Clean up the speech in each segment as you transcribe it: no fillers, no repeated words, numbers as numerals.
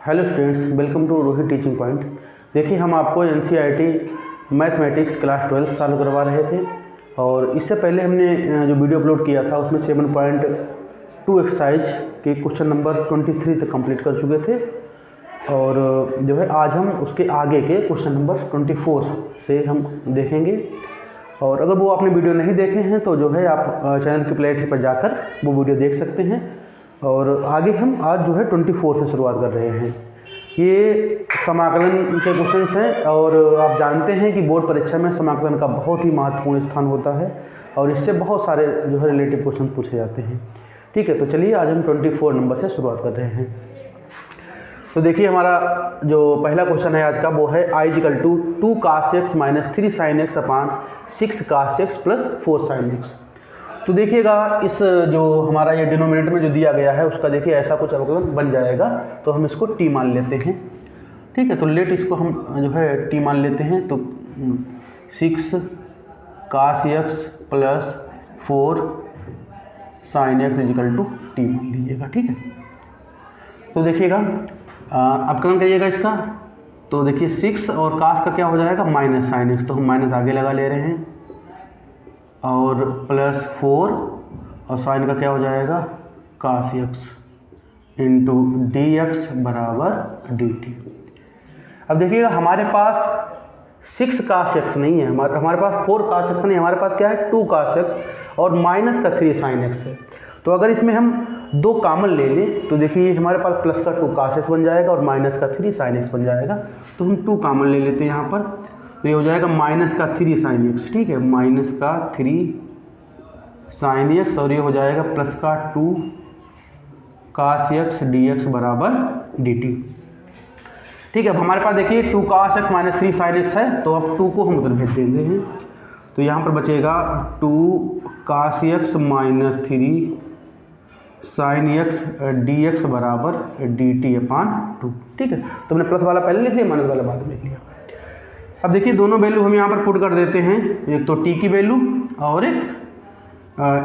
Hello students, welcome to Rohit teaching point. देखिए, हम आपको एनसीईआरटी मैथमेटिक्स क्लास 12 चालू करवा रहे थे और इससे पहले हमने जो वीडियो अपलोड किया था उसमें 7.2 एक्सरसाइज के क्वेश्चन नंबर 23 तक कंप्लीट कर चुके थे और जो है आज हम उसके आगे के क्वेश्चन नंबर 24 से हम देखेंगे। और अगर वो आपने वीडियो नहीं देखे हैं तो जो है आप चैनल की प्लेलिस्ट पर जाकर वो वीडियो देख सकते हैं। और आगे हम आज जो है 24 से शुरुआत कर रहे हैं। ये समाकलन के क्वेश्चंस हैं और आप जानते हैं कि बोर्ड परीक्षा में समाकलन का बहुत ही महत्वपूर्ण स्थान होता है और इससे बहुत सारे जो है रिलेटिव क्वेश्चन पूछे जाते हैं। ठीक है, तो चलिए आज हम 24 नंबर से शुरुआत कर रहे हैं। तो देखिए, हमारा जो पहला क्वेश्चन है आज का वो है I = 2 cos x - 3 sin x upon 6 cos x + 4 sin x। तो देखिएगा, इस जो हमारा ये डिनोमिनेटर में जो दिया गया है उसका देखिए ऐसा कुछ अवकलन बन जाएगा। तो हम इसको t मान लेते हैं। ठीक है, तो लेट इसको हम जो है t मान लेते हैं। तो 6 cos x + 4 sin x = t मान लीजिएगा। ठीक है, तो देखिएगा अवकलन करिएगा इसका। तो देखिए 6 और cos का क्या हो जाएगा माइनस sin x, तो हम माइनस आगे लगा ले रहे हैं और +4 और साइन का क्या हो जाएगा cos x × dx = dt। अब देखिएगा हमारे पास 6 cos x नहीं है, हमारे पास 4 cos x नहीं, हमारे पास क्या है 2 cos x और -3 sin x है। तो अगर इसमें हम 2 कॉमन ले लें तो देखिए हमारे पास +2 cos x बन जाएगा और -3 sin x बन जाएगा। तो हम 2 कॉमन ले लेते हैं यहाँ पर, तो ये हो जाएगा -3 sin x। ठीक है, -3 sin x और ये हो जाएगा +2 cos x dx = dt। ठीक है, अब हमारे पास देखिए 2 cos x - 3 sin x है, तो अब 2 को हम उधर भेज देंगे हैं। तो यहाँ पर बचेगा 2 cos x - 3 sin x dx = dt/2। ठीक है, तो हमने प्लस वाला पहले लिख लिया, माइनस वाला बाद में लिख लिया। अब देखिए दोनों वैल्यू हम यहाँ पर पुट कर देते हैं, एक तो t की वैल्यू और एक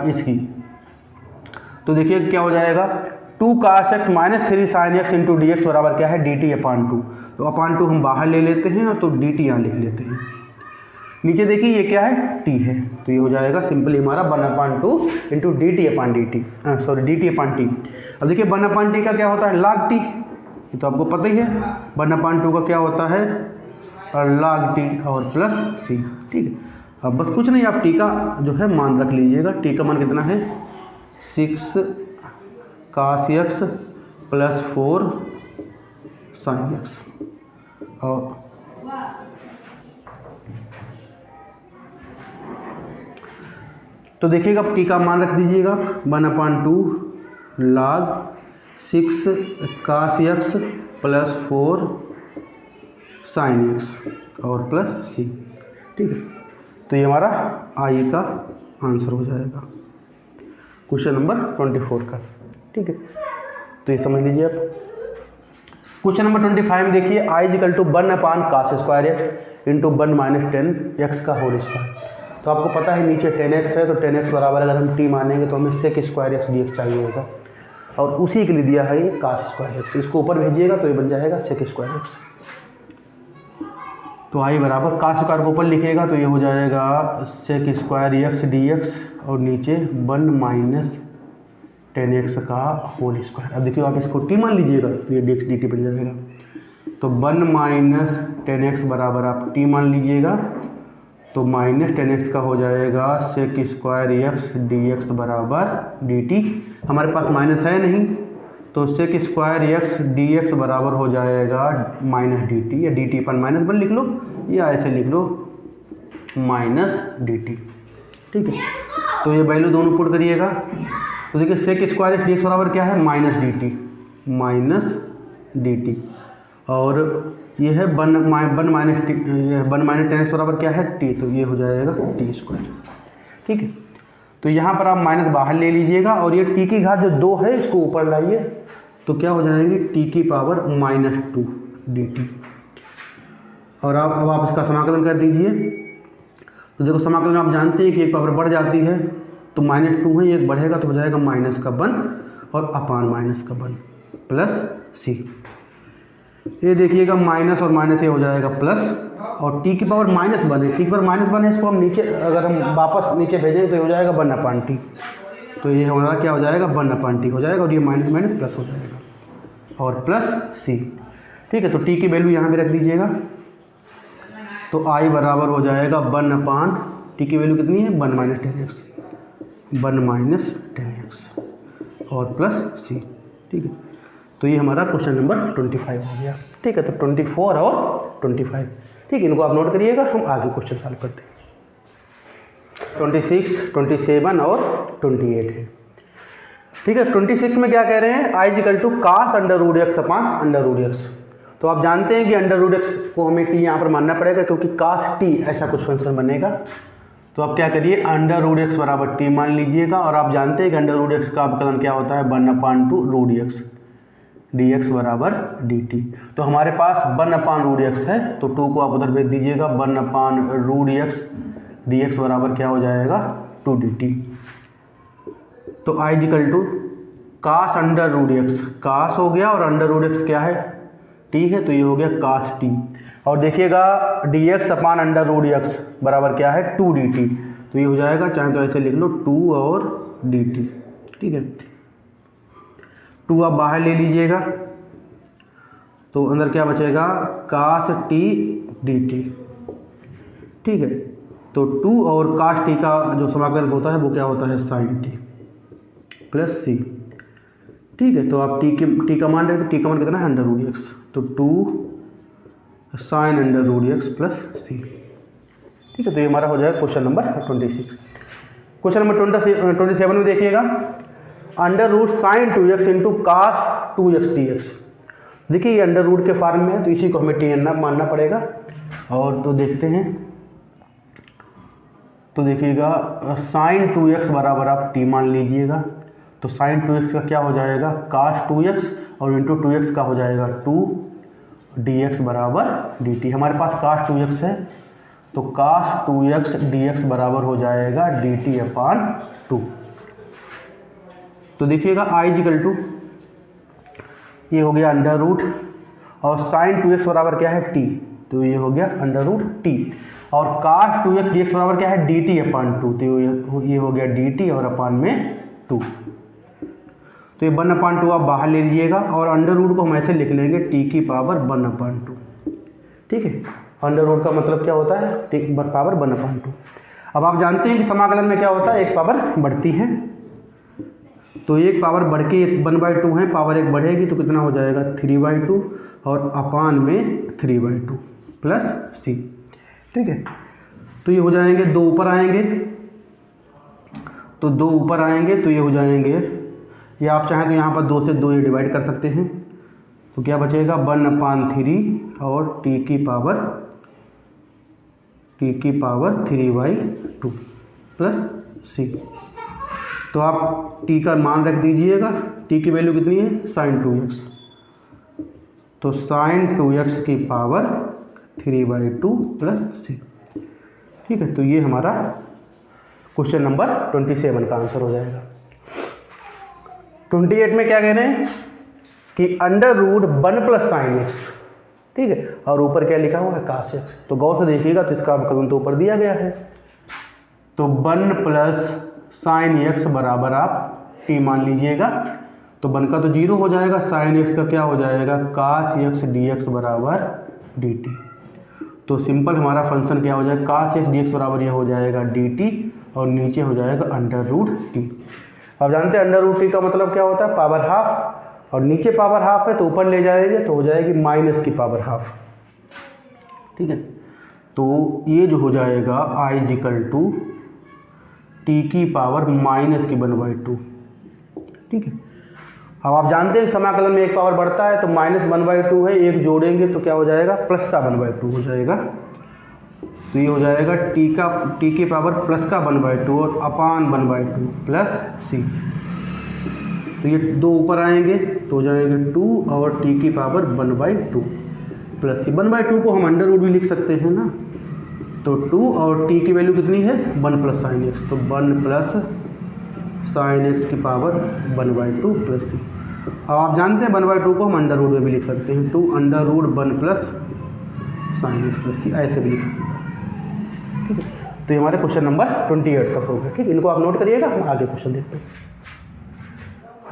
इसकी। तो देखिए क्या हो जाएगा 2 cos x - 3 sin x × dx बराबर क्या है dt/2। तो /2 हम बाहर ले लेते हैं और तो dt यहाँ लिख लेते हैं। नीचे देखिए ये क्या है t है, तो ये हो जाएगा सिंपली हमारा 1/2 × dt/dt dt/t। अब देखिए 1/t का क्या होता है log t, ये तो आपको पता ही है। 1/2 का क्या होता है log t और +c। ठीक है, अब बस कुछ नहीं, आप t का जो है मान रख लीजिएगा। t का मान कितना है 6 cos x + 4 sin x। और तो देखिएगा अब t का मान रख दीजिएगा 1/2 log 6 cos x + 4 sin x और +c। ठीक है, तो ये हमारा आई का आंसर हो जाएगा क्वेश्चन नंबर 24 का। ठीक है, तो ये समझ लीजिए आप। क्वेश्चन नंबर 25 में देखिए I = 1/cos² x × 1 - 10x का होल स्क्वायर। तो आपको पता है नीचे 10x है, तो 10x बराबर अगर हम t मानेंगे तो हमें sec² x dx चाहिए होगा और उसी के लिए दिया है ये cos² x। इसको ऊपर भेजिएगा तो ये बन जाएगा sec² x। तो I बराबर cos² को ऊपर लिखिएगा तो ये हो जाएगा sec² x dx और नीचे 1 - 10x का होल स्क्वायर। अब देखिए आप इसको t मान लीजिएगा तो ये dx dt बन जाएगा। तो 1 - 10x बराबर आप t मान लीजिएगा तो -10x का हो जाएगा sec² x dx = dt। हमारे पास माइनस है नहीं, तो sec² x dx बराबर हो जाएगा -dt या dt/-1 लिख लो या ऐसे लिख लो -dt। ठीक है, तो ये वैल्यू दोनों पुट करिएगा। तो देखिए sec² x dx बराबर क्या है -dt और ये है 1 - 10x बराबर क्या है t, तो ये हो जाएगा t²। ठीक है, तो यहाँ पर आप माइनस बाहर ले लीजिएगा और ये t की घात जो 2 है इसको ऊपर लाइए तो क्या हो जाएगी t⁻² dt। और अब आप इसका समाकलन कर दीजिए। तो देखो समाकलन आप जानते हैं कि एक पावर बढ़ जाती है, तो -2 है, एक बढ़ेगा तो हो जाएगा -1 और अपान -1 +c। ये देखिएगा माइनस और माइनस ये हो जाएगा प्लस, और टी की पावर -1 है, टी की पावर -1 है, इसको हम नीचे अगर हम वापस नीचे भेजेंगे तो ये हो जाएगा 1/t। तो ये हमारा क्या हो जाएगा 1/t हो जाएगा, और ये माइनस माइनस प्लस हो जाएगा और प्लस सी। ठीक है, तो टी की वैल्यू यहाँ पे रख दीजिएगा। तो आई बराबर हो जाएगा 1/, टी की वैल्यू कितनी है 1 - 10x, 1 - 10x और प्लस सी। ठीक है, तो ये हमारा क्वेश्चन नंबर 25 हो गया। ठीक है, तो 24 और 25, ठीक है, इनको आप नोट करिएगा, हम आगे क्वेश्चन सॉल्व करते हैं। 26, 27 और 28 है। ठीक है, 26 में क्या कह रहे हैं, I equal to cos √x upon √x। तो आप जानते हैं कि √x को हमें t यहाँ पर मानना पड़ेगा, क्योंकि cos t ऐसा कुछ फंक्शन बनेगा। तो आप क्या करिए √x बराबर t मान लीजिएगा, और आप जानते हैं कि √x का अवकलन क्या होता है 1/2√x, dx बराबर dt। तो हमारे पास 1/√x है, तो 2 को आप उधर भेज दीजिएगा, 1/√x dx बराबर क्या हो जाएगा 2 dt। तो I equal to cos √x, cos हो गया और √x क्या है t है, तो ये हो गया cos t। और देखिएगा dx अपान √x बराबर क्या है 2 dt, तो ये हो जाएगा, चाहे तो ऐसे लिख लो 2 और dt। ठीक है, 2 आप बाहर ले लीजिएगा, तो अंदर क्या बचेगा cos t dt। ठीक है, तो 2 और cos t का जो समाकलन होता है वो क्या होता है sin t प्लस सी। ठीक है, तो आप t का मान रहे तो t का मान कितना है √x, तो 2 sin √x प्लस सी। ठीक है, तो ये हमारा हो जाएगा क्वेश्चन नंबर 26। क्वेश्चन नंबर 27 में देखिएगा √sin 2x into cos 2x dx। देखिए ये अंडर रूट के फॉर्म में है, तो इसी को हमें t मानना पड़ेगा। और तो देखते हैं, तो देखिएगा sin 2x बराबर आप t मान लीजिएगा, तो sin 2x का क्या हो जाएगा cos 2x और इंटू 2x का हो जाएगा 2 dx बराबर dt। हमारे पास cos 2x है, तो cos 2x dx बराबर हो जाएगा dt अपान 2। तो देखिएगा आई इक्वल टू ये हो गया अंडर रूट, और sin 2x बराबर क्या है t, तो ये हो गया अंडर रूट t, और cos 2x dx बराबर क्या है dt अपान 2, तो ये हो गया dt और अपान में 2। तो ये 1/2 आप बाहर ले लीजिएगा, और अंडर रूट को हम ऐसे लिख लेंगे t की पावर 1/2। ठीक है, अंडर रूट का मतलब क्या होता है t की पावर 1/2। अब आप जानते हैं कि समाकलन में क्या होता है, एक पावर बढ़ती है, तो एक पावर बढ़ के 1/2 है, पावर एक बढ़ेगी तो कितना हो जाएगा 3/2 और अपान में 3/2 प्लस सी। ठीक है, तो ये हो जाएंगे 2 ऊपर आएंगे, तो 2 ऊपर आएंगे तो ये हो जाएंगे, या आप चाहें तो यहाँ पर 2 से 2 ये डिवाइड कर सकते हैं, तो क्या बचेगा 1/3 और t की पावर 3/2 प्लस सी। तो आप t का मान रख दीजिएगा, t की वैल्यू कितनी है sin 2x, तो sin 2x की पावर 3/2 प्लस सी। ठीक है, तो ये हमारा क्वेश्चन नंबर 27 का आंसर हो जाएगा। 28 में क्या कह रहे हैं कि under root 1 plus sine x. ठीक है, और ऊपर क्या लिखा हुआ है cos x। तो गौर से देखिएगा तो इसका अवकलन तो ऊपर दिया गया है, तो 1 प्लस साइन एक्स बराबर आप t मान लीजिएगा, तो 1 का तो 0 हो जाएगा, साइन एक्स का क्या हो जाएगा cos x dx बराबर dt। तो सिंपल हमारा फंक्शन क्या हो जाएगा cos x dx बराबर यह हो जाएगा dt, और नीचे हो जाएगा अंडर रूट t। अब जानते हैं अंडर रूट t का मतलब क्या होता है पावर हाफ, और नीचे पावर हाफ है तो ऊपर ले जाएंगे तो हो जाएगी माइनस की पावर हाफ। ठीक है, तो ये जो हो जाएगा आई इक्वल टू टी की पावर -1/2। ठीक है, अब आप जानते हैं समाकलन में एक पावर बढ़ता है तो -1/2 है, एक जोड़ेंगे तो क्या हो जाएगा प्लस का 1/2 हो जाएगा, तो ये हो जाएगा टी की पावर प्लस का 1/2 और अपान 1/2 प्लस सी। तो ये 2 ऊपर आएंगे तो हो जाएंगे 2 और टी की पावर 1/2 प्लस सी। 1/2 को हम अंडर रूट भी लिख सकते हैं ना, तो 2 और टी की वैल्यू कितनी है 1 प्लस साइन एक्स, तो 1 प्लस साइन एक्स की पावर 1/2 प्लस सी। अब आप जानते हैं 1/2 को हम अंडर रूट में भी लिख सकते हैं, 2 under root 1 plus sine x plus c, ऐसे भी लिख सकते हैं। ठीक है, तो ये हमारे क्वेश्चन नंबर 28 तक हो गया। ठीक है, इनको आप नोट करिएगा, हम आगे क्वेश्चन देखते हैं।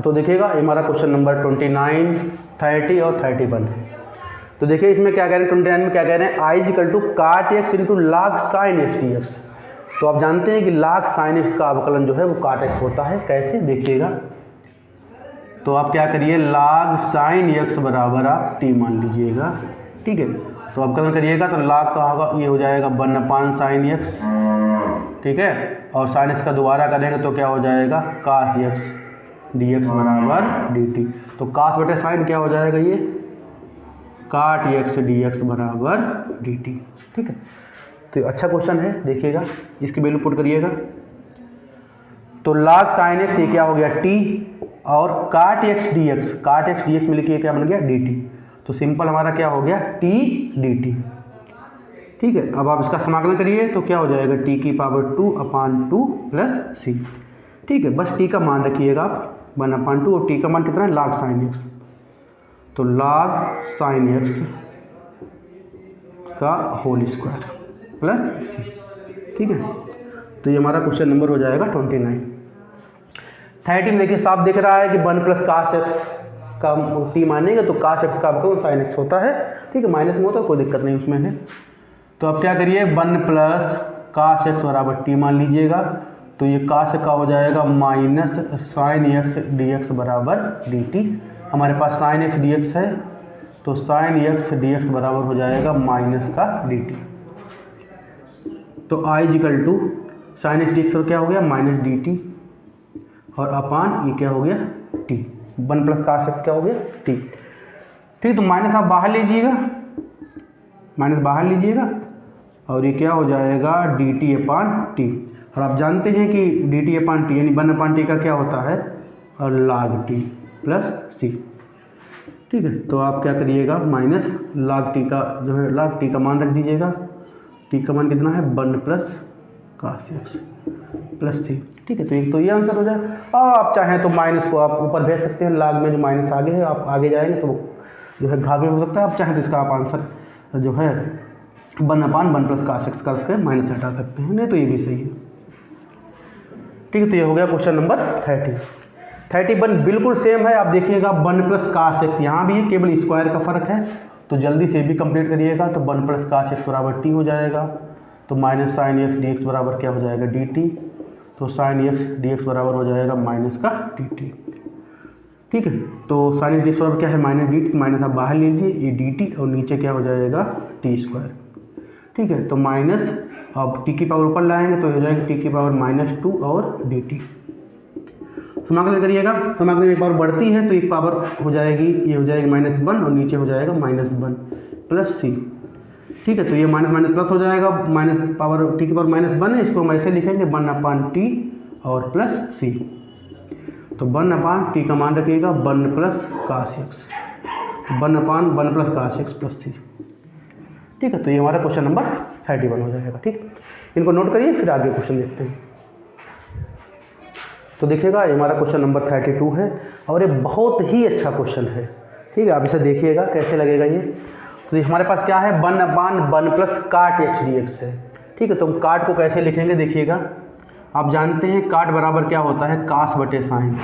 तो देखिएगा हमारा क्वेश्चन नंबर 29, 30 और 31 है। तो देखिए इसमें क्या कह रहे हैं, 29 में क्या कह रहे हैं, आई इक्वल टू काट एक्स इंटू लाग साइन एक्स डी एक्स। तो आप जानते हैं कि लाग साइन एक्स का अवकलन जो है वो काट एक्स होता है। कैसे, देखिएगा। तो आप क्या करिए, लाग साइन एक्स बराबर आप टी मान लीजिएगा। ठीक है, तो अवकलन करिएगा तो लाग का होगा, ये हो जाएगा 1/sin एक्स। ठीक है, और साइन एक्स का दोबारा करेंगे तो क्या हो जाएगा, कास एक्स डी एक्स बराबर डी टी। तो कास बटे साइन क्या हो जाएगा, ये काट एक्स डी एक्स बराबर डी टी। ठीक है, तो अच्छा क्वेश्चन है, देखिएगा इसकी वैल्यू पुट करिएगा। तो लाग साइन एक्स ये क्या हो गया टी, और काट एक्स डी एक्स में लिखिए क्या बन गया डी टी। तो सिंपल हमारा क्या हो गया टी डी टी। ठीक है, अब आप इसका समाकलन करिए तो क्या हो जाएगा, टी की पावर 2/2 प्लस सी। ठीक है, बस टी का मान रखिएगा आप 1/2, और टी का मान कितना है, लाग साइन एक्स। तो लाग साइन एक्स का होल स्क्वायर प्लस सी। ठीक है, तो ये हमारा क्वेश्चन नंबर हो जाएगा 29। 30 में देखिए साफ दिख रहा है कि 1 प्लस कास एक्स का टी मानेंगे तो कास एक्स का अवकलन साइन एक्स होता है। ठीक है, माइनस में होता है, कोई दिक्कत नहीं उसमें है। तो अब क्या करिए, 1 प्लस कास एक्स बराबर टी मान लीजिएगा। तो ये कास का हो जाएगा minus sine x d x बराबर डी टी। हमारे पास साइन एक्स डी एक्स है, तो साइन एक्स डी एक्स बराबर हो जाएगा माइनस का डी टी। तो I equal to sine x d x क्या हो गया, माइनस डी टी, और अपान ये क्या हो गया टी। 1 प्लस कास एक्स क्या हो गया टी। ठीक, तो माइनस आप बाहर लीजिएगा, माइनस बाहर लीजिएगा, और ये क्या हो जाएगा डी टी अपान टी। और आप जानते हैं कि डी टी अपान टी यानी 1/t का क्या होता है, और लाग टी प्लस सी। ठीक है, तो आप क्या करिएगा, माइनस लाग टी का जो है, लाग टी का मान रख दीजिएगा। टी का मान कितना है, 1 plus cos x plus c. ठीक है, तो ये आंसर हो जाएगा। और आप चाहें तो माइनस को आप ऊपर भेज सकते हैं, लाग में जो माइनस आगे है आप आगे जाएंगे तो जो है घात में हो सकता है। आप चाहें तो इसका आप आंसर जो है 1/1 प्लस कास एक्स करके माइनस हटा सकते हैं, नहीं तो ये भी सही है। ठीक है, तो ये हो गया क्वेश्चन नंबर 30। 31 बिल्कुल सेम है, आप देखिएगा 1 प्लस कास एक्स यहाँ भी है, केवल स्क्वायर का फर्क है। तो जल्दी से भी कंप्लीट करिएगा। तो 1 प्लस कास एक्स बराबर टी हो जाएगा, तो minus sine x d x बराबर क्या हो जाएगा डी टी। तो साइन एक्स डी एक्स बराबर हो जाएगा माइनस का डी टी। ठीक है, तो साइन एक्स डी एक्स बराबर क्या है, माइनस डी टी, माइनस आप बाहर लीजिए, ये डी टी, और नीचे क्या हो जाएगा टी स्क्वायर। ठीक है, तो माइनस अब टी की पावर ऊपर लाएंगे तो हो जाएगा टी की पावर -2 और डी टी। समाकलन करिएगा, समाकलन एक पावर बढ़ती है तो एक पावर हो जाएगी, ये हो जाएगी -1 और नीचे हो जाएगा -1 प्लस सी। ठीक है, तो ये माइनस माइनस प्लस हो जाएगा, माइनस पावर टी की पावर -1 है, इसको हम ऐसे लिखेंगे 1/t और प्लस सी। तो 1/t का मान रखिएगा 1 plus cos x, 1/1 plus cos x plus c. ठीक है, तो ये हमारा क्वेश्चन नंबर 31 हो जाएगा। ठीक, इनको नोट करिए, फिर आगे क्वेश्चन देखते हैं। तो देखिएगा ये हमारा क्वेश्चन नंबर 32 है, और ये बहुत ही अच्छा क्वेश्चन है। ठीक है, आप इसे देखिएगा कैसे लगेगा ये। तो हमारे पास क्या है, 1/1 प्लस काट एक्स डी एक्स है। ठीक है, तो हम काट को कैसे लिखेंगे, देखिएगा। आप जानते हैं काट बराबर क्या होता है, कास बटे साइन।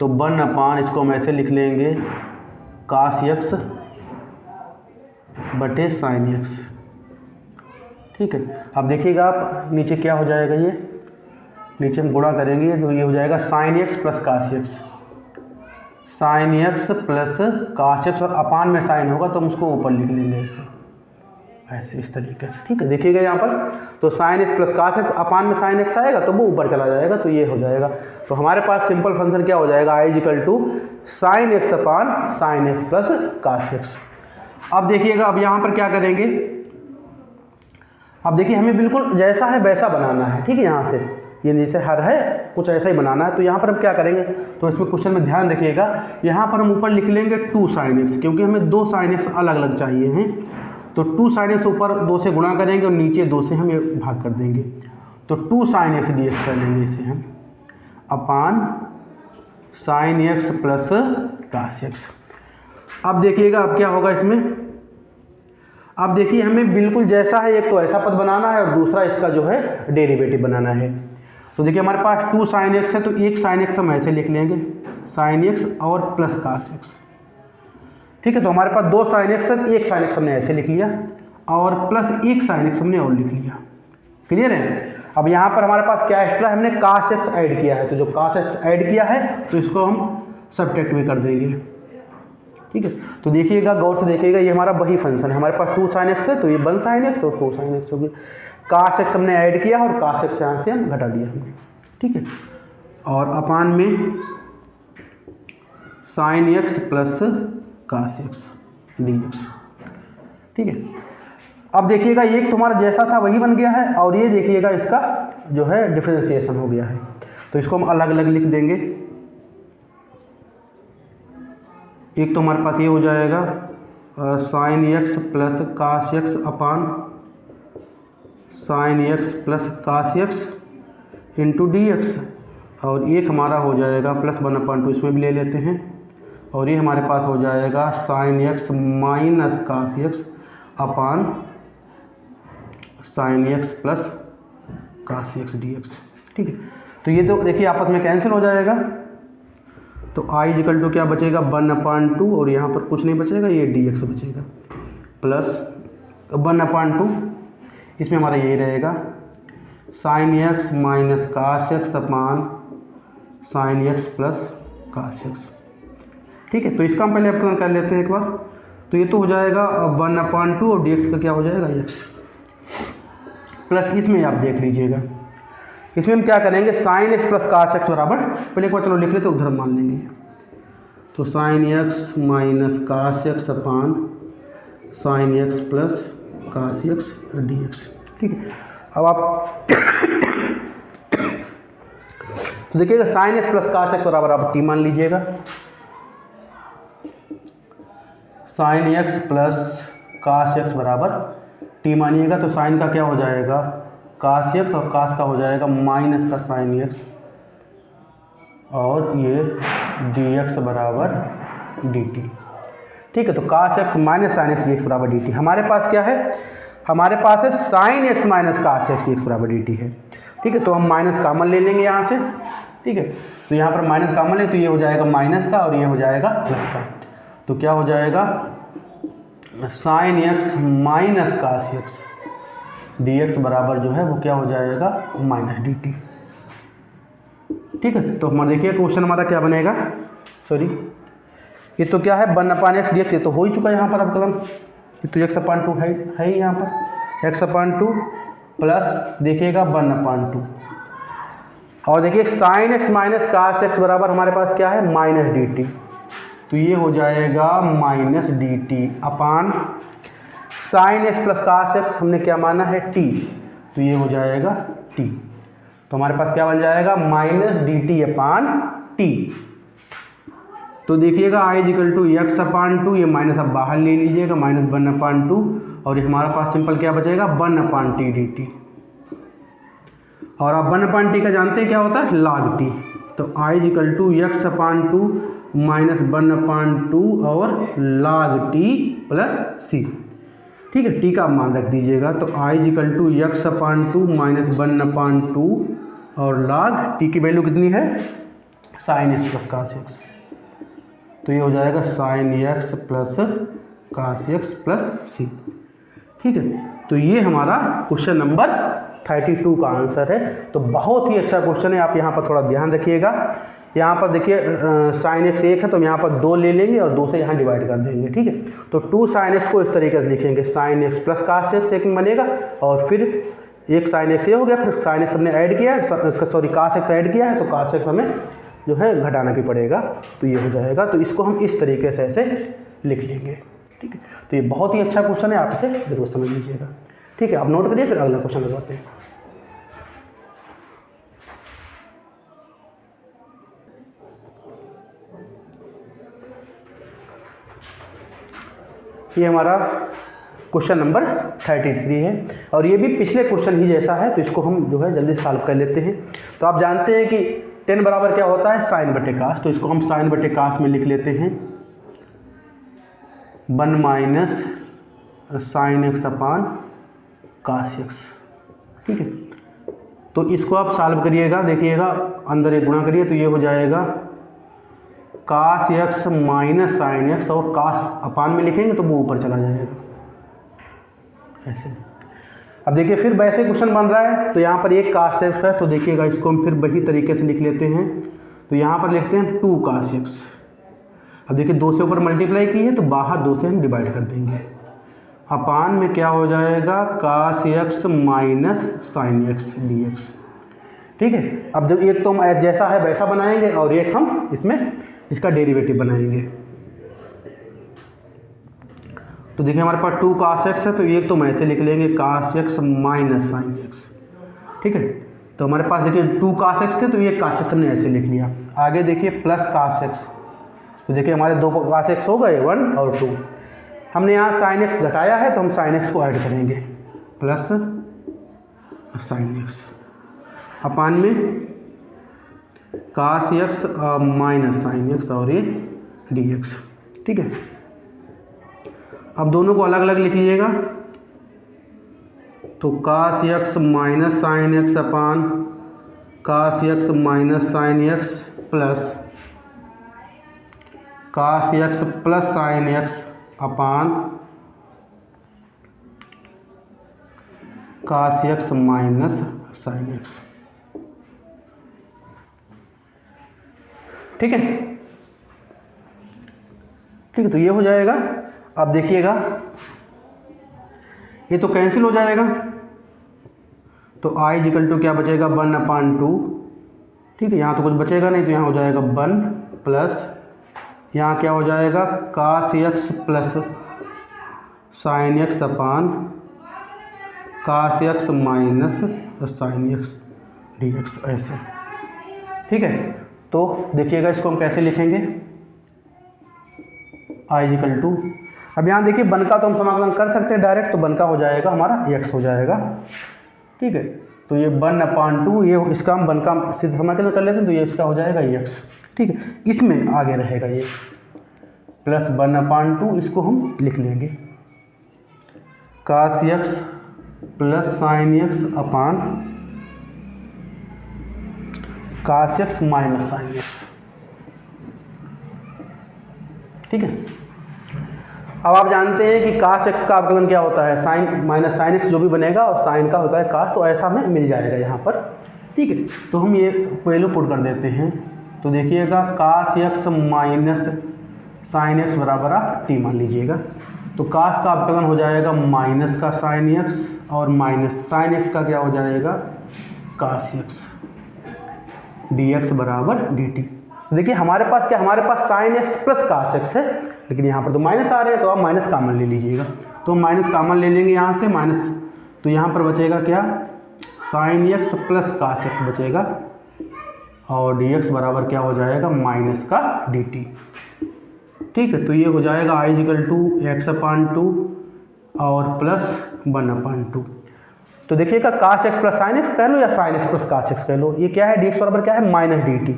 तो 1/, इसको हम ऐसे लिख लेंगे कास एक्स बटे साइन एक्स। ठीक है, अब देखिएगा आप नीचे क्या हो जाएगा, ये नीचे हम गुणा करेंगे तो ये हो जाएगा sine x plus cos x, sine x plus cos x, और अपान में साइन होगा तो हम उसको ऊपर लिख लेंगे ऐसे इस तरीके से। ठीक है, देखिएगा यहाँ पर तो sine x plus cos x, upon में साइन एक्स आएगा तो वो ऊपर चला जाएगा, तो ये हो जाएगा। तो हमारे पास सिंपल फंक्शन क्या हो जाएगा, I equal to sine x upon sine x plus cos x. अब देखिएगा, अब यहाँ पर क्या करेंगे, अब देखिए हमें बिल्कुल जैसा है वैसा बनाना है। ठीक है, यहाँ से ये जैसे हर है कुछ ऐसा ही बनाना है। तो यहाँ पर हम क्या करेंगे, तो इसमें क्वेश्चन में ध्यान रखिएगा, यहाँ पर हम ऊपर लिख लेंगे 2 साइन एक्स, क्योंकि हमें 2 साइन एक्स अलग अलग चाहिए हैं। तो 2 साइन एक्स ऊपर 2 से गुणा करेंगे और नीचे 2 से हम ये भाग कर देंगे। तो 2 साइन एक्स डी एक्स कर लेंगे इसे हम, अपान sine x plus cos x। अब देखिएगा अब क्या होगा इसमें, अब देखिए हमें बिल्कुल जैसा है, एक तो ऐसा पद बनाना है और दूसरा इसका जो है डेरिवेटिव बनाना है। तो देखिए हमारे पास 2 sin x है, तो एक sin x हम ऐसे लिख लेंगे sin x और प्लस cos x। ठीक है, तो हमारे पास 2 sin x है, एक sin x हमने ऐसे लिख लिया और प्लस एक sin x हमने और लिख लिया। क्लियर है। अब यहाँ पर हमारे पास क्या एक्स्ट्रा, हमने cos x ऐड किया है, तो जो cos x ऐड किया है तो इसको हम सब्ट्रैक्ट भी कर देंगे। ठीक है, तो देखिएगा गौर से देखिएगा, ये हमारा वही फंक्शन है, हमारे पास 2 sin x है तो ये 1 sin x और 2 sin x होगी। cos x हमने ऐड किया और cos x यहाँ से हम घटा दिया हमने। ठीक है, और अपान में sin x plus cos x dx। ठीक है, अब देखिएगा एक तुम्हारा जैसा था वही बन गया है और ये देखिएगा इसका जो है डिफरेंशिएशन हो गया है, तो इसको हम अलग अलग लिख देंगे। एक तो हमारे पास ये हो जाएगा sin x plus cos x अपान sin x plus cos x into dx, और एक हमारा हो जाएगा प्लस 1/2, इसमें भी ले लेते हैं, और ये हमारे पास हो जाएगा sin x minus cos x अपान sin x plus cos x dx। ठीक है, तो ये तो देखिए आपस में कैंसिल हो जाएगा, तो i इक्वल टू क्या बचेगा 1/2, और यहाँ पर कुछ नहीं बचेगा, ये dx बचेगा प्लस 1/2, इसमें हमारा यही रहेगा sin x minus cos x अपान sin x plus cos x। ठीक है, तो इसका हम पहले अपना कर लेते हैं एक बार, तो ये तो हो जाएगा 1/2 और dx का क्या हो जाएगा x, प्लस इसमें आप देख लीजिएगा, इसमें हम क्या करेंगे sin x plus cos x बराबर, पहले एक बार चलो लिख लेते उधर मान लेंगे, तो sin x minus cos x अपान sin x plus cos x dx। ठीक है, अब आप तो देखिएगा sin x plus cos x बराबर आप t मान लीजिएगा, sin x plus cos x बराबर t मानिएगा, तो साइन का क्या हो जाएगा cos x और cos का हो जाएगा माइनस का sin x, और ये dx बराबर dt। ठीक है, तो cos x minus sin x dx बराबर dt। हमारे पास क्या है, हमारे पास है sin x minus cos x dx बराबर dt है। ठीक है, तो हम माइनस कॉमन ले लेंगे यहाँ से। ठीक है, तो यहाँ पर माइनस कॉमन है, तो ये हो जाएगा माइनस का और ये हो जाएगा प्लस का, तो क्या हो जाएगा sin x minus cos x dx बराबर जो है वो क्या हो जाएगा माइनस dt। ठीक है, तो हमारा देखिए क्वेश्चन हमारा क्या बनेगा, सॉरी ये तो क्या है 1/x dx, ये तो हो ही चुका है यहाँ पर अवकलन, ये तो x/2 है ही यहाँ पर, x/2 प्लस देखिएगा 1/2, और देखिए sin x minus cos x बराबर हमारे पास क्या है माइनस dt, तो ये हो जाएगा माइनस dt अपान sin x plus cos x हमने क्या माना है t, तो ये हो जाएगा t, तो हमारे पास क्या बन जाएगा माइनस dt अपान t। तो देखिएगा i इक्वल टू x/2, ये माइनस आप बाहर ले लीजिएगा माइनस 1/2, और ये हमारे पास सिंपल क्या बचेगा 1/t dt, और आप 1/t का जानते हैं क्या होता है log t, तो i equal to x/2 minus 1/2 और log t प्लस c। ठीक है, t का मान रख दीजिएगा, तो i equal to x/2 minus 1/2 और log t की वैल्यू कितनी है sin x plus cos x, तो ये हो जाएगा sin x plus cos x plus c। ठीक है, तो ये हमारा क्वेश्चन नंबर 32 का आंसर है। तो बहुत ही अच्छा क्वेश्चन है, आप यहाँ पर थोड़ा ध्यान रखिएगा। यहाँ पर देखिए sin x 1 है तो हम यहाँ पर 2 ले लेंगे और 2 से यहाँ डिवाइड कर देंगे। ठीक है, तो 2 sin x को इस तरीके से लिखेंगे, sin x plus cos x एक में बनेगा, और फिर एक sin x ये हो गया, फिर sin x हमने ऐड किया है, सॉरी cos x ऐड किया है, तो cos x हमें जो है घटाना भी पड़ेगा, तो ये हो जाएगा। तो इसको हम इस तरीके से ऐसे लिख लेंगे। ठीक है, तो ये बहुत ही अच्छा क्वेश्चन है, आप इसे जरूर समझ लीजिएगा। ठीक है, आप नोट करिए, फिर अगला क्वेश्चन लगाते हैं। ये हमारा क्वेश्चन नंबर 33 है, और ये भी पिछले क्वेश्चन ही जैसा है, तो इसको हम जो है जल्दी सॉल्व कर लेते हैं। तो आप जानते हैं कि 10 बराबर क्या होता है, साइन बटे कास, तो इसको हम साइन बटे कास में लिख लेते हैं 1 minus sine x upon cos x. ठीक है, तो इसको आप सॉल्व करिएगा, देखिएगा अंदर एक गुणा करिए तो ये हो जाएगा cos x minus sine x, और कास अपान में लिखेंगे तो वो ऊपर चला जाएगा ऐसे। अब देखिए फिर वैसे क्वेश्चन बन रहा है, तो यहाँ पर एक कास एक्स है, तो देखिएगा इसको हम फिर वही तरीके से लिख लेते हैं, तो यहाँ पर लिखते हैं 2 कास एक्स। अब देखिए 2 से ऊपर मल्टीप्लाई की है तो बाहर 2 से हम डिवाइड कर देंगे, अपान में क्या हो जाएगा cos x minus sine x d x. ठीक है, अब जो एक तो हम जैसा है वैसा बनाएंगे और एक हम इसमें इसका डेरिवेटिव बनाएंगे। तो देखिए हमारे पास 2 कास एक्स है, तो एक तो हम ऐसे लिख लेंगे कास एक्स माइनस साइन एक्स। ठीक है, तो हमारे पास देखिए 2 कास एक्स थे तो ये कास एक्स हमने ऐसे लिख लिया। आगे देखिए प्लस कास एक्स, तो देखिए हमारे 2 कास एक्स हो गए 1 और 2। हमने यहाँ साइन एक्स घटाया है तो हम साइन एक्स को ऐड करेंगे, प्लस साइन एक्स अपान में कास एक्स माइनस साइन एक्स और ये डी एक्स। ठीक है, अब दोनों को अलग अलग लिखिएगा, तो cos x minus sine x upon cos x minus sine x plus cos x plus sine x upon cos x minus sine x. ठीक है, ठीक है, तो ये हो जाएगा। अब देखिएगा ये तो कैंसिल हो जाएगा, तो आई इक्वल टू क्या बचेगा 1/2। ठीक है, यहाँ तो कुछ बचेगा नहीं, तो यहाँ हो जाएगा 1 प्लस यहाँ क्या हो जाएगा cos x plus sine x upon cos x minus sine x d x ऐसे। ठीक है, तो देखिएगा इसको हम कैसे लिखेंगे, आई इक्वल टू, अब यहाँ देखिए 1 का तो हम समाकलन कर सकते हैं डायरेक्ट, तो 1 का हो जाएगा हमारा x हो जाएगा। ठीक है, तो ये 1/2, ये इसका हम 1 का सीधा समाकलन कर लेते हैं, तो ये इसका हो जाएगा x। ठीक है, इसमें आगे रहेगा ये प्लस 1/2, इसको हम लिख लेंगे कास x plus sine x upon cos x minus sine x. ठीक है, अब आप जानते हैं कि कास एक्स का अवकलन क्या होता है, साइन माइनस साइन एक्स जो भी बनेगा और साइन का होता है कास, तो ऐसा हमें मिल जाएगा यहाँ पर। ठीक है, तो हम ये वैल्यू पुट कर देते हैं, तो देखिएगा cos x minus sine x बराबर आप टी मान लीजिएगा, तो कास का अवकलन हो जाएगा माइनस का साइन एक्स और माइनस साइन एक्स का क्या हो जाएगा कास एक्स डी एक्स बराबर डी टी। देखिए हमारे पास क्या, हमारे पास sine x plus cos x है, लेकिन यहाँ पर तो माइनस आ रहे हैं, तो आप माइनस कॉमन ले लीजिएगा, तो हम माइनस कॉमन ले लेंगे यहाँ से माइनस, तो यहाँ पर बचेगा क्या sine x plus cos x बचेगा और डी एक्स बराबर क्या हो जाएगा माइनस का डी टी। ठीक है, तो ये हो जाएगा आई इक्वल टू x/2 और प्लस 1/2। तो देखिएगा cos x plus sine x कह लो या sine x plus cos x कह लो, ये क्या है डी एक्स बराबर क्या है माइनस डी टी,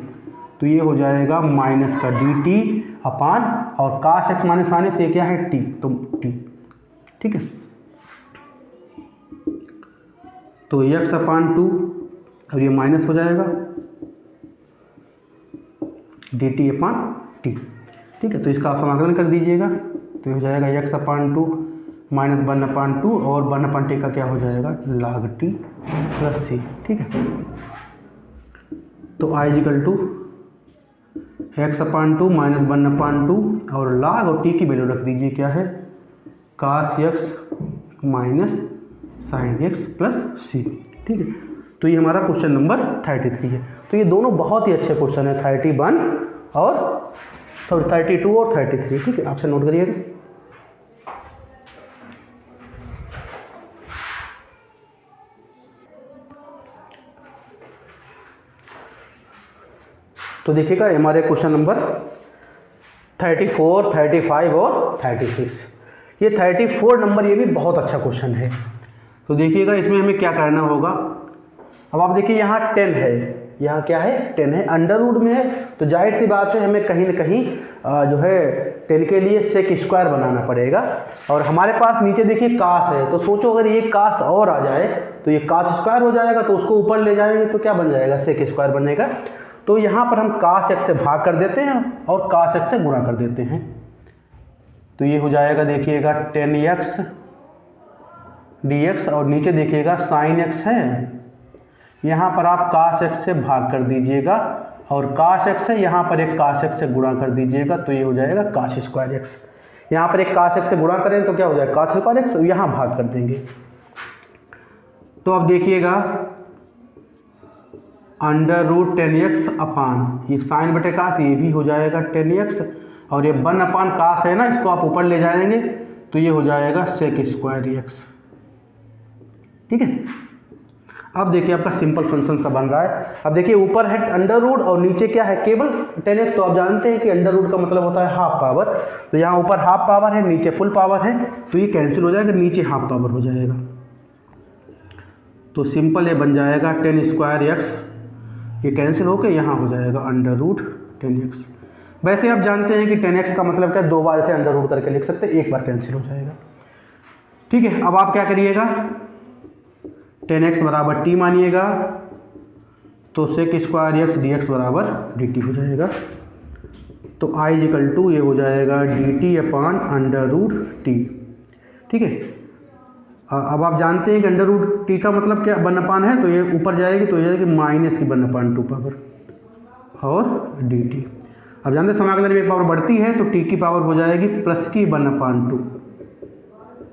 तो ये हो जाएगा माइनस का डी टी अपान और कास एक्स माइनस साइन एक्स ये क्या है टी, तो टी। ठीक है, तो x/2 और ये माइनस हो जाएगा डी टी अपान टी। ठीक है, तो इसका आप समाकलन कर दीजिएगा, तो हो जाएगा x/2 माइनस 1/2 और 1/t का क्या हो जाएगा log t प्लस सी। ठीक है, तो I equal to x/2 minus 1/2 और log और t की वैल्यू रख दीजिए क्या है cos x minus sine x plus c. ठीक है, तो ये हमारा क्वेश्चन नंबर 33 है। तो ये दोनों बहुत ही अच्छे क्वेश्चन है 31 और 32 और 33। ठीक है, आपसे नोट करिएगा। तो देखिएगा हमारे क्वेश्चन नंबर 34, 35 और 36। ये 34 नंबर ये भी बहुत अच्छा क्वेश्चन है। तो देखिएगा इसमें हमें क्या करना होगा। अब आप देखिए यहाँ 10 है, यहाँ क्या है 10 है, अंडर रूट में है, तो जाहिर सी बात है हमें कहीं ना कहीं जो है 10 के लिए सेक स्क्वायर बनाना पड़ेगा। और हमारे पास नीचे देखिए कास है, तो सोचो अगर ये कास और आ जाए तो ये कास स्क्वायर हो जाएगा, तो उसको ऊपर ले जाएंगे तो क्या बन जाएगा, सेक स्क्वायर बनेगा। तो यहाँ पर हम कास एक्स से भाग कर देते हैं और कास एक्स से गुणा कर देते हैं, तो ये हो जाएगा देखिएगा 10x dx, और नीचे देखिएगा साइन एक्स है, यहाँ पर आप कास एक्स से भाग कर दीजिएगा और कास एक्स है, यहाँ पर एक कास एक्स से गुणा कर दीजिएगा, तो ये हो जाएगा कास स्क्वायर एक्स। यहाँ पर एक कास एक्स से गुणा करें तो क्या हो जाएगा कास स्क्वायर एक्स, यहाँ भाग कर देंगे। तो अब देखिएगा अंडर रूट 10x अपान ये साइन बटे कास, ये भी हो जाएगा 10x, और ये 1 अपान कास है ना, इसको आप ऊपर ले जाएंगे तो ये हो जाएगा सेक स्क्वायर एक्स। ठीक है, अब देखिए आपका सिंपल फंक्शन सा बन रहा है। अब देखिए ऊपर है अंडर रूट और नीचे क्या है केवल 10x, तो आप जानते हैं कि अंडर रूट का मतलब होता है हाफ पावर, तो यहाँ ऊपर हाफ पावर है नीचे फुल पावर है, तो ये कैंसिल हो जाएगा, नीचे हाफ पावर हो जाएगा, तो सिंपल ये बन जाएगा 10 स्क्वायर एक्स, ये कैंसिल होकर यहाँ हो जाएगा अंडर रूट 10x। वैसे आप जानते हैं कि 10x का मतलब क्या, 2 बार इसे अंडर रूट करके लिख सकते हैं, एक बार कैंसिल हो जाएगा। ठीक है, अब आप क्या करिएगा 10x बराबर t मानिएगा, तो सेक स्क्वायर एक्स dx बराबर dt हो जाएगा, तो i इक्वल टू ये हो जाएगा dt upon under root t। ठीक है, अब आप जानते हैं कि अंडर रूट टी का मतलब क्या 1 अपान है, तो ये ऊपर जाएगी तो ये जाएगी माइनस की 1 अपान 2 पावर और डी टी। अब जानते हैं समाकलन में एक पावर बढ़ती है तो टी की पावर हो जाएगी प्लस की 1 अपान 2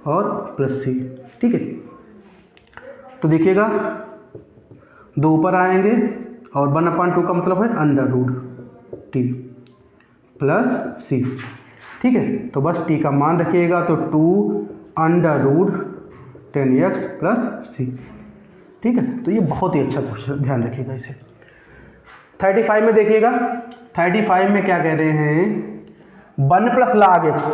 और प्लस सी। ठीक है, तो देखिएगा 2 ऊपर आएंगे और 1 अपान 2 का मतलब है under root T plus c. ठीक है, तो बस टी का मान रखिएगा, तो 2 under root 10x plus c. ठीक है, तो ये बहुत ही अच्छा क्वेश्चन, ध्यान रखिएगा इसे। 35 में देखिएगा, 35 में क्या कह रहे हैं 1 प्लस लाग एक्स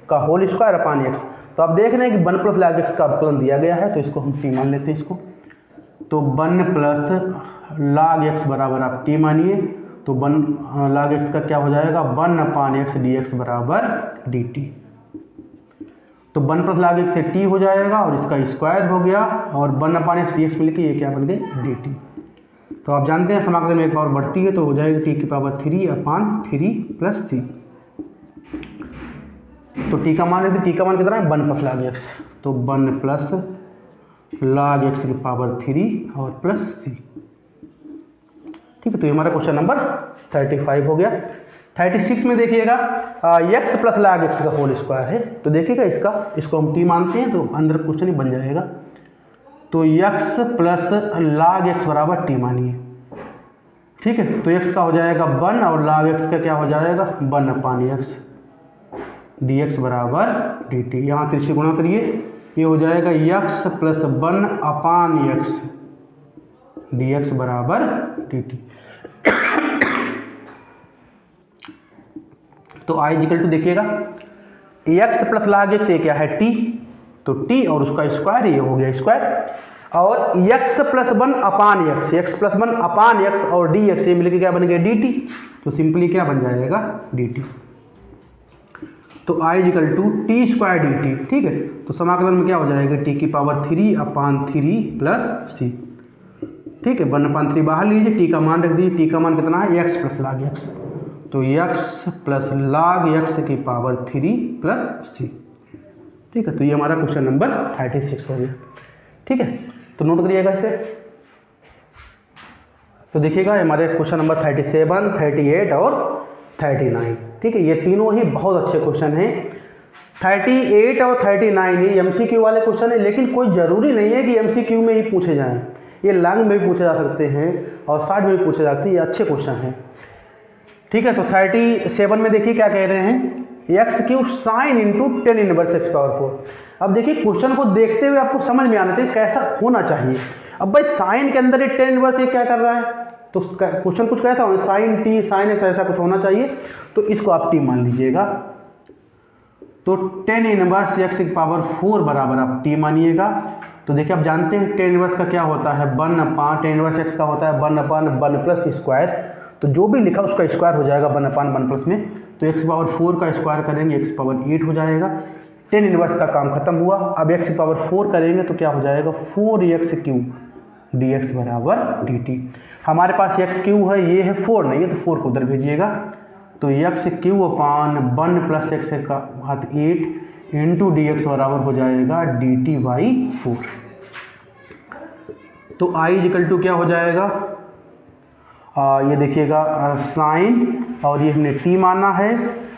का होल स्क्वायर अपान एक्स। तो आप देख रहे हैं कि 1 प्लस लाग एक्स का अवकलन दिया गया है, तो इसको हम टी मान लेते हैं इसको, तो 1 प्लस लाग एक्स बराबर आप टी मानिए, तो 1 लाग एक्स का क्या हो जाएगा 1 अपान एक्स डी एक्स बराबर डी टी। तो 1 प्लस लाग एक्स से टी हो जाएगा और इसका स्क्वायर हो गया, और 1 अपान एक्स डी एक्स मिल के ये क्या बन गए डी टी। तो आप जानते हैं समाकलन में एक पावर बढ़ती है तो हो जाएगी टी की पावर 3 अपान 3 प्लस सी। तो टी का मान है, टी का मान कितना है 1 प्लस लाग एक्स, तो 1 प्लस लाग एक्स की पावर 3 और प्लस सी। ठीक है, तो ये हमारा क्वेश्चन नंबर 35 हो गया। 36 में देखिएगा x प्लस लाग एक्स का होल स्क्वायर है, तो देखिएगा इसको हम t मानते हैं तो अंदर क्वेश्चन ही बन जाएगा, तो x प्लस लाग एक्स बराबर t मानिए। ठीक है, तो x का हो जाएगा 1 और लाग x का क्या हो जाएगा 1 अपान एक्स dx बराबर dt। यहाँ तिरछी गुणा करिए, ये हो जाएगा x प्लस 1 अपान एक्स dx बराबर dt। तो i इक्वल टू देखिएगा x प्लस लाग एक्स ये क्या है t, तो t और उसका स्क्वायर ये हो गया स्क्वायर, और x प्लस 1 अपान एक्स, x प्लस 1 अपान एक्स और dx ये मिलकर क्या बन गया dt, तो सिंपली क्या बन जाएगा dt। तो i equal to t square d t. ठीक है, तो समाकलन में क्या हो जाएगा t की पावर 3 अपान 3 प्लस सी। ठीक है, 1 अपान 3 बाहर लीजिए, t का मान रख दीजिए, t का मान कितना है x प्लस लाग एक्स, तो x प्लस लाग x की पावर 3 प्लस सी। ठीक है, तो ये हमारा क्वेश्चन नंबर 36 हो गया। ठीक है, तो नोट करिएगा इसे। तो देखिएगा हमारे क्वेश्चन नंबर 37, 38 और 39। ठीक है, ये तीनों ही बहुत अच्छे क्वेश्चन हैं। 38 और 39 ये MCQ वाले क्वेश्चन है, लेकिन कोई ज़रूरी नहीं है कि MCQ में ही पूछे जाएँ, ये लॉन्ग में भी पूछे जा सकते हैं और शॉर्ट में भी पूछे जा सकते हैं, ये अच्छे क्वेश्चन हैं। ठीक है, तो 37 में देखिए क्या कह रहे हैं x cube sine into 10 inverse x power 4। अब देखिए क्वेश्चन को देखते हुए आपको समझ में आना चाहिए कैसा होना चाहिए। अब भाई साइन के अंदर ये 10 इनवर्स ये क्या कर रहा है, तो क्वेश्चन कुछ कहता हूँ साइन टी साइन एक्स ऐसा कुछ होना चाहिए, तो इसको आप टी मान लीजिएगा। तो टेन इनवर्स एक्स की पावर 4 बराबर आप टी मानिएगा। तो देखिए आप जानते हैं टेन इनवर्स का क्या होता है, 1/, टेन इनवर्स एक्स का होता है 1/1 प्लस स्क्वायर। तो जो भी लिखा उसका स्क्वायर हो जाएगा 1/1 प्लस में, तो एक्स पावर 4 का स्क्वायर करेंगे एक्स पावर 8 हो जाएगा। टेन इनवर्स का काम खत्म हुआ। अब एक्स पावर 4 करेंगे तो क्या हो जाएगा 4x³ dx बराबर dt। हमारे पास x³ है, ये है 4 नहीं है, तो 4 को उधर भेजिएगा। तो x³ + x का घात 8 इंटू dx बराबर हो जाएगा dt/4। तो i = क्या हो जाएगा, ये देखिएगा साइन, और ये हमने t माना है,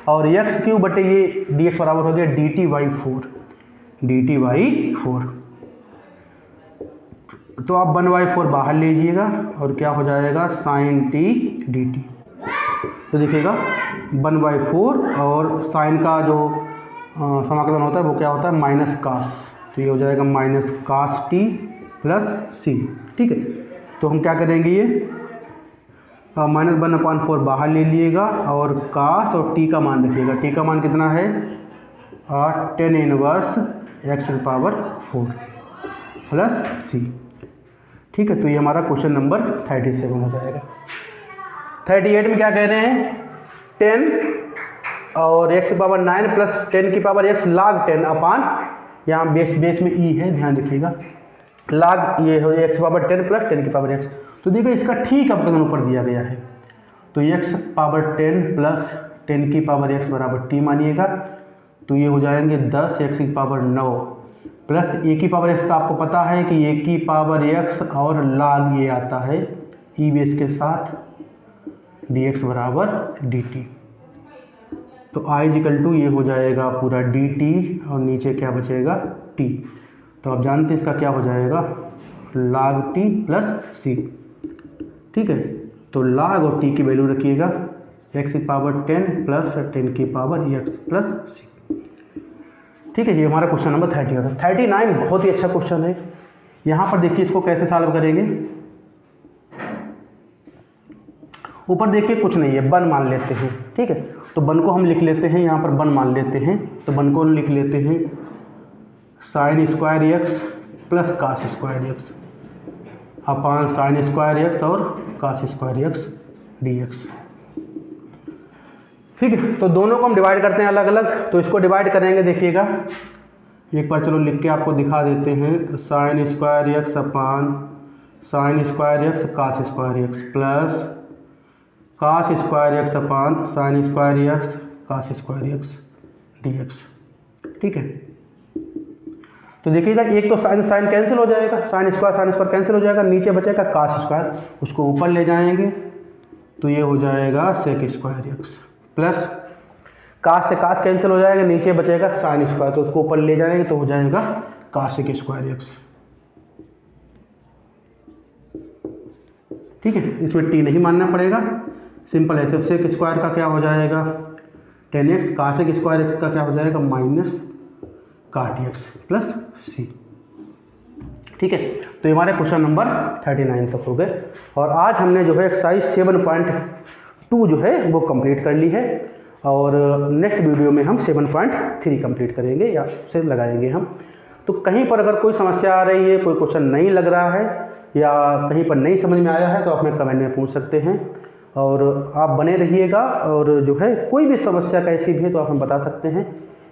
और x³ बटे ये dx बराबर हो गया dt/4। तो आप 1/4 बाहर लीजिएगा और क्या हो जाएगा sin t dt। तो देखिएगा 1/4 और साइन का जो समाकलन होता है वो क्या होता है माइनस कास, तो ये हो जाएगा minus cos t plus c। ठीक है, तो हम क्या करेंगे, ये -1/4 बाहर ले लिएगा और कास और t का मान रखिएगा। t का मान कितना है 10 इनवर्स x की पावर 4 प्लस c। ठीक है, तो ये हमारा क्वेश्चन नंबर 37 हो जाएगा। 38 में क्या कह रहे हैं, 10 और x की पावर 9 प्लस 10 की पावर x log 10 अपान, यहाँ बेस में e है, ध्यान रखिएगा, log ये हो x की पावर 10 प्लस 10 की पावर x। तो देखिए इसका ठीक अपकलन ऊपर दिया गया है, तो x पावर 10 प्लस 10 की पावर x बराबर t मानिएगा। तो ये हो जाएंगे 10 x की पावर 9 प्लस a की पावर x का आपको पता है कि a की पावर x और log ये आता है e बेस के साथ dx बराबर dt। तो i = ये हो जाएगा पूरा dt और नीचे क्या बचेगा t। तो आप जानते हैं इसका क्या हो जाएगा log t प्लस c। ठीक है, तो log और t की वैल्यू रखिएगा, x की पावर 10 प्लस 10 की पावर x प्लस c। ठीक है, ये हमारा क्वेश्चन नंबर 30 होगा। 39 बहुत ही अच्छा क्वेश्चन है। यहाँ पर देखिए इसको कैसे सॉल्व करेंगे। ऊपर देखिए कुछ नहीं है, 1 मान लेते हैं। ठीक है, तो 1 को हम लिख लेते हैं, यहाँ पर 1 मान लेते हैं। तो 1 को हम लिख लेते हैं sin² x plus cos² x अपान sin² x और cos² x dx। ठीक है, तो दोनों को हम डिवाइड करते हैं अलग अलग। तो इसको डिवाइड करेंगे, देखिएगा एक बार चलो लिख के आपको दिखा देते हैं। sin² x अपान sin² x cos² x plus cos² x अपान sin² x cos² x dx। ठीक है, तो देखिएगा एक तो साइन कैंसिल हो जाएगा, sin² कैंसिल हो जाएगा, नीचे बचेगा cos², उसको ऊपर ले जाएंगे तो ये हो जाएगा sec² x प्लस cos से cos कैंसिल हो जाएगा, नीचे बचेगा sin², तो उसको ऊपर ले जाएंगे तो हो जाएगा cos² x। ठीक है, इसमें t नहीं मानना पड़ेगा, सिंपल है। तो sec² का क्या हो जाएगा 10x, cos² x का क्या हो जाएगा minus cot x plus c। ठीक है, तो ये हमारे क्वेश्चन नंबर 39 तक हो गए। और आज हमने जो है एक्सरसाइज 7.2 जो है वो कंप्लीट कर ली है, और नेक्स्ट वीडियो में हम 7.3 कंप्लीट करेंगे या से लगाएंगे हम। तो कहीं पर अगर कोई समस्या आ रही है, कोई क्वेश्चन नहीं लग रहा है या कहीं पर नहीं समझ में आया है तो आप हमें कमेंट में पूछ सकते हैं, और आप बने रहिएगा। और जो है कोई भी समस्या कैसी भी है तो आप हमें बता सकते हैं।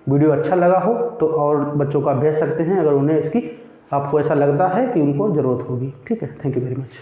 वीडियो अच्छा लगा हो तो और बच्चों का भेज सकते हैं अगर उन्हें इसकी आपको ऐसा लगता है कि उनको ज़रूरत होगी। ठीक है, थैंक यू वेरी मच।